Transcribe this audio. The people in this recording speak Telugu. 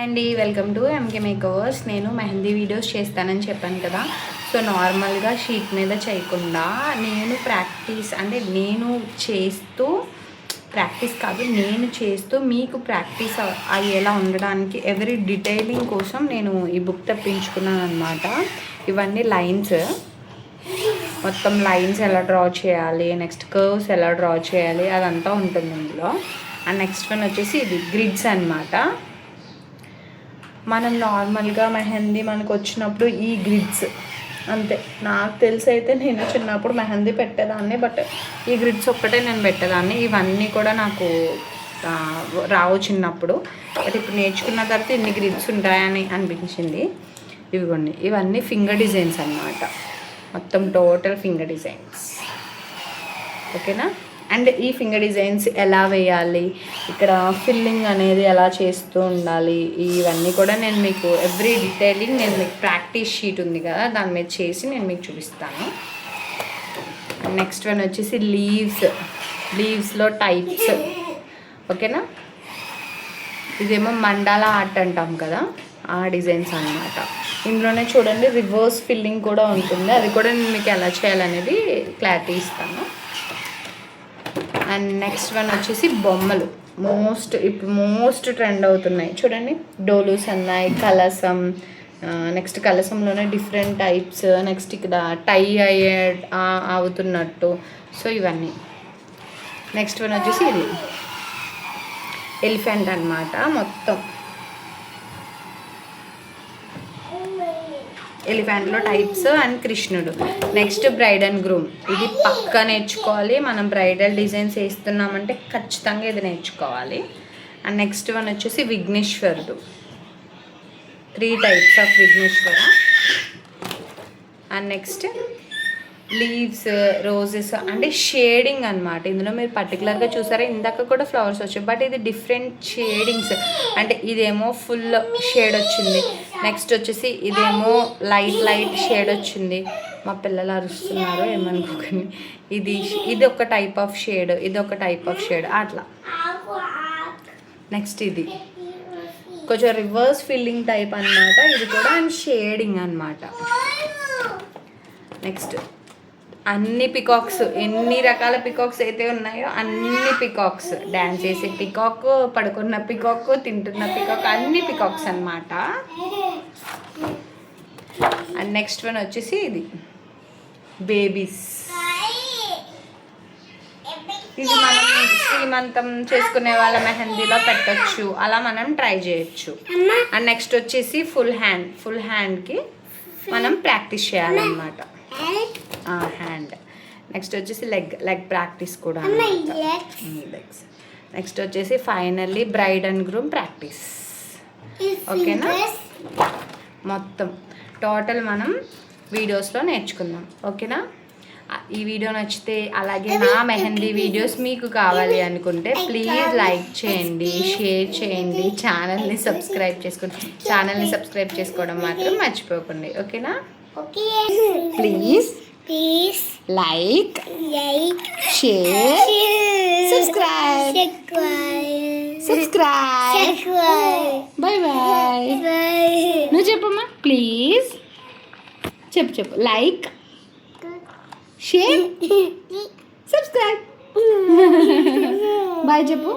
అండి వెల్కమ్ టు ఎంకే మేకవర్స్. నేను మెహందీ వీడియోస్ చేస్తానని చెప్పాను కదా. సో నార్మల్గా షీట్ మీద చేయకుండా నేను చేస్తూ మీకు ప్రాక్టీస్ అయ్యేలా ఉండడానికి ఎవరీ డీటెయిలింగ్ కోసం నేను ఈ బుక్ తెప్పించుకున్నాను అనమాట. ఇవన్నీ లైన్స్, మొత్తం లైన్స్ ఎలా డ్రా చేయాలి, నెక్స్ట్ కర్వ్స్ ఎలా డ్రా చేయాలి అదంతా ఉంటుంది ఇందులో. అండ్ నెక్స్ట్ వన్ వచ్చేసి ఇది గ్రిడ్స్ అనమాట. మనం నార్మల్గా మెహందీ మనకు వచ్చినప్పుడు ఈ గ్రిడ్స్ అంతే. నాకు తెలిసి అయితే నేను చిన్నప్పుడు మెహందీ పెట్టేదాన్ని, బట్ ఈ గ్రిడ్స్ ఒక్కటే నేను పెట్టేదాన్ని. ఇవన్నీ కూడా నాకు రావు చిన్నప్పుడు, బట్ ఇప్పుడు నేర్చుకున్న తర్వాత ఇన్ని గ్రిడ్స్ ఉంటాయని అనిపించింది. ఇవన్నీ ఫింగర్ డిజైన్స్ అన్నమాట, మొత్తం టోటల్ ఫింగర్ డిజైన్స్. ఓకేనా. అండ్ ఈ ఫింగర్ డిజైన్స్ ఎలా వేయాలి, ఇక్కడ ఫిల్లింగ్ అనేది ఎలా చేస్తూ ఉండాలి, ఇవన్నీ కూడా నేను మీకు ఎవ్రీ డీటెయిలింగ్ నేను మీకు ప్రాక్టీస్ షీట్ ఉంది కదా దాని మీద చేసి నేను మీకు చూపిస్తాను. నెక్స్ట్ వన్ వచ్చేసి లీవ్స్లో టైప్స్. ఓకేనా. ఇదేమో మండాలా ఆర్ట్ అంటాం కదా, ఆ డిజైన్స్ అన్నమాట. ఇందులోనే చూడండి రివర్స్ ఫిల్లింగ్ కూడా ఉంటుంది, అది కూడా నేను మీకు ఎలా చేయాలనేది క్లారిటీ ఇస్తాను. అండ్ నెక్స్ట్ వన్ వచ్చేసి బొమ్మలు. ఇప్పుడు మోస్ట్ ట్రెండ్ అవుతున్నాయి చూడండి. డోలూస్ అన్నాయి, కలసం, నెక్స్ట్ కలసంలోనే డిఫరెంట్ టైప్స్, నెక్స్ట్ ఇక్కడ టై అవుతున్నట్టు. సో ఇవన్నీ. నెక్స్ట్ వన్ వచ్చేసి ఇది ఎలిఫెంట్ అన్నమాట. మొత్తం ఎలిఫెంట్లో టైప్స్ అండ్ కృష్ణుడు. Next bride and groom. ఇది పక్కా నేర్చుకోవాలి. మనం బ్రైడల్ డిజైన్స్ వేస్తున్నామంటే ఖచ్చితంగా ఇది నేర్చుకోవాలి. అండ్ నెక్స్ట్ వన్ వచ్చేసి విఘ్నేశ్వరుడు, 3 types of Vighneshwara. And next leaves, roses అంటే షేడింగ్ అనమాట. ఇందులో మీరు పర్టికులర్గా చూసారా, ఇందాక కూడా ఫ్లవర్స్ వచ్చాయి, బట్ ఇది డిఫరెంట్ షేడింగ్స్. అంటే ఇదేమో ఫుల్ షేడ్ వచ్చింది, నెక్స్ట్ వచ్చేసి ఇదేమో లైట్ షేడ్ వచ్చింది. మా పిల్లలు అరుస్తున్నారు ఏమనుకోకండి. ఇది ఒక టైప్ ఆఫ్ షేడ్, ఇది ఒక టైప్ ఆఫ్ షేడ్ అట్లా. నెక్స్ట్ ఇది కొంచెం రివర్స్ ఫిల్లింగ్ టైప్ అనమాట, ఇది కూడా అండ్ షేడింగ్ అనమాట. నెక్స్ట్ అన్ని పికాక్స్, ఎన్ని రకాల పికాక్స్ అయితే ఉన్నాయో అన్ని పికాక్స్, డ్యాన్స్ చేసే పికాక్, పడుకున్న పికాక్, తింటున్న పికాక్, అన్ని పికాక్స్ అన్నమాట. అండ్ నెక్స్ట్ వన్ వచ్చేసి ఇది బేబీస్. ఇది మనం శ్రీమంతం చేసుకునే వాళ్ళ మెహందీలో పెట్టచ్చు, అలా మనం ట్రై చేయొచ్చు. అండ్ నెక్స్ట్ వచ్చేసి ఫుల్ హ్యాండ్కి మనం ప్రాక్టీస్ చేయాలన్నమాట. హ్యాండ్. నెక్స్ట్ వచ్చేసి లెగ్ ప్రాక్టీస్ కూడా. లెగ్స్. నెక్స్ట్ వచ్చేసి finally bride and groom practice. ఓకేనా. మొత్తం టోటల్ మనం వీడియోస్లో నేర్చుకుందాం. ఓకేనా. ఈ వీడియో నచ్చితే, అలాగే నా మెహందీ వీడియోస్ మీకు కావాలి అనుకుంటే ప్లీజ్ లైక్ చేయండి, షేర్ చేయండి, ఛానల్ని సబ్స్క్రైబ్ చేసుకోవడం మాత్రం మర్చిపోకండి. ఓకేనా. Please like, share, subscribe. Bye bye. నువ్వు చెప్పమ్మా ప్లీజ్. చెప్పు. Like, share, subscribe. బాయ్ చెప్పు.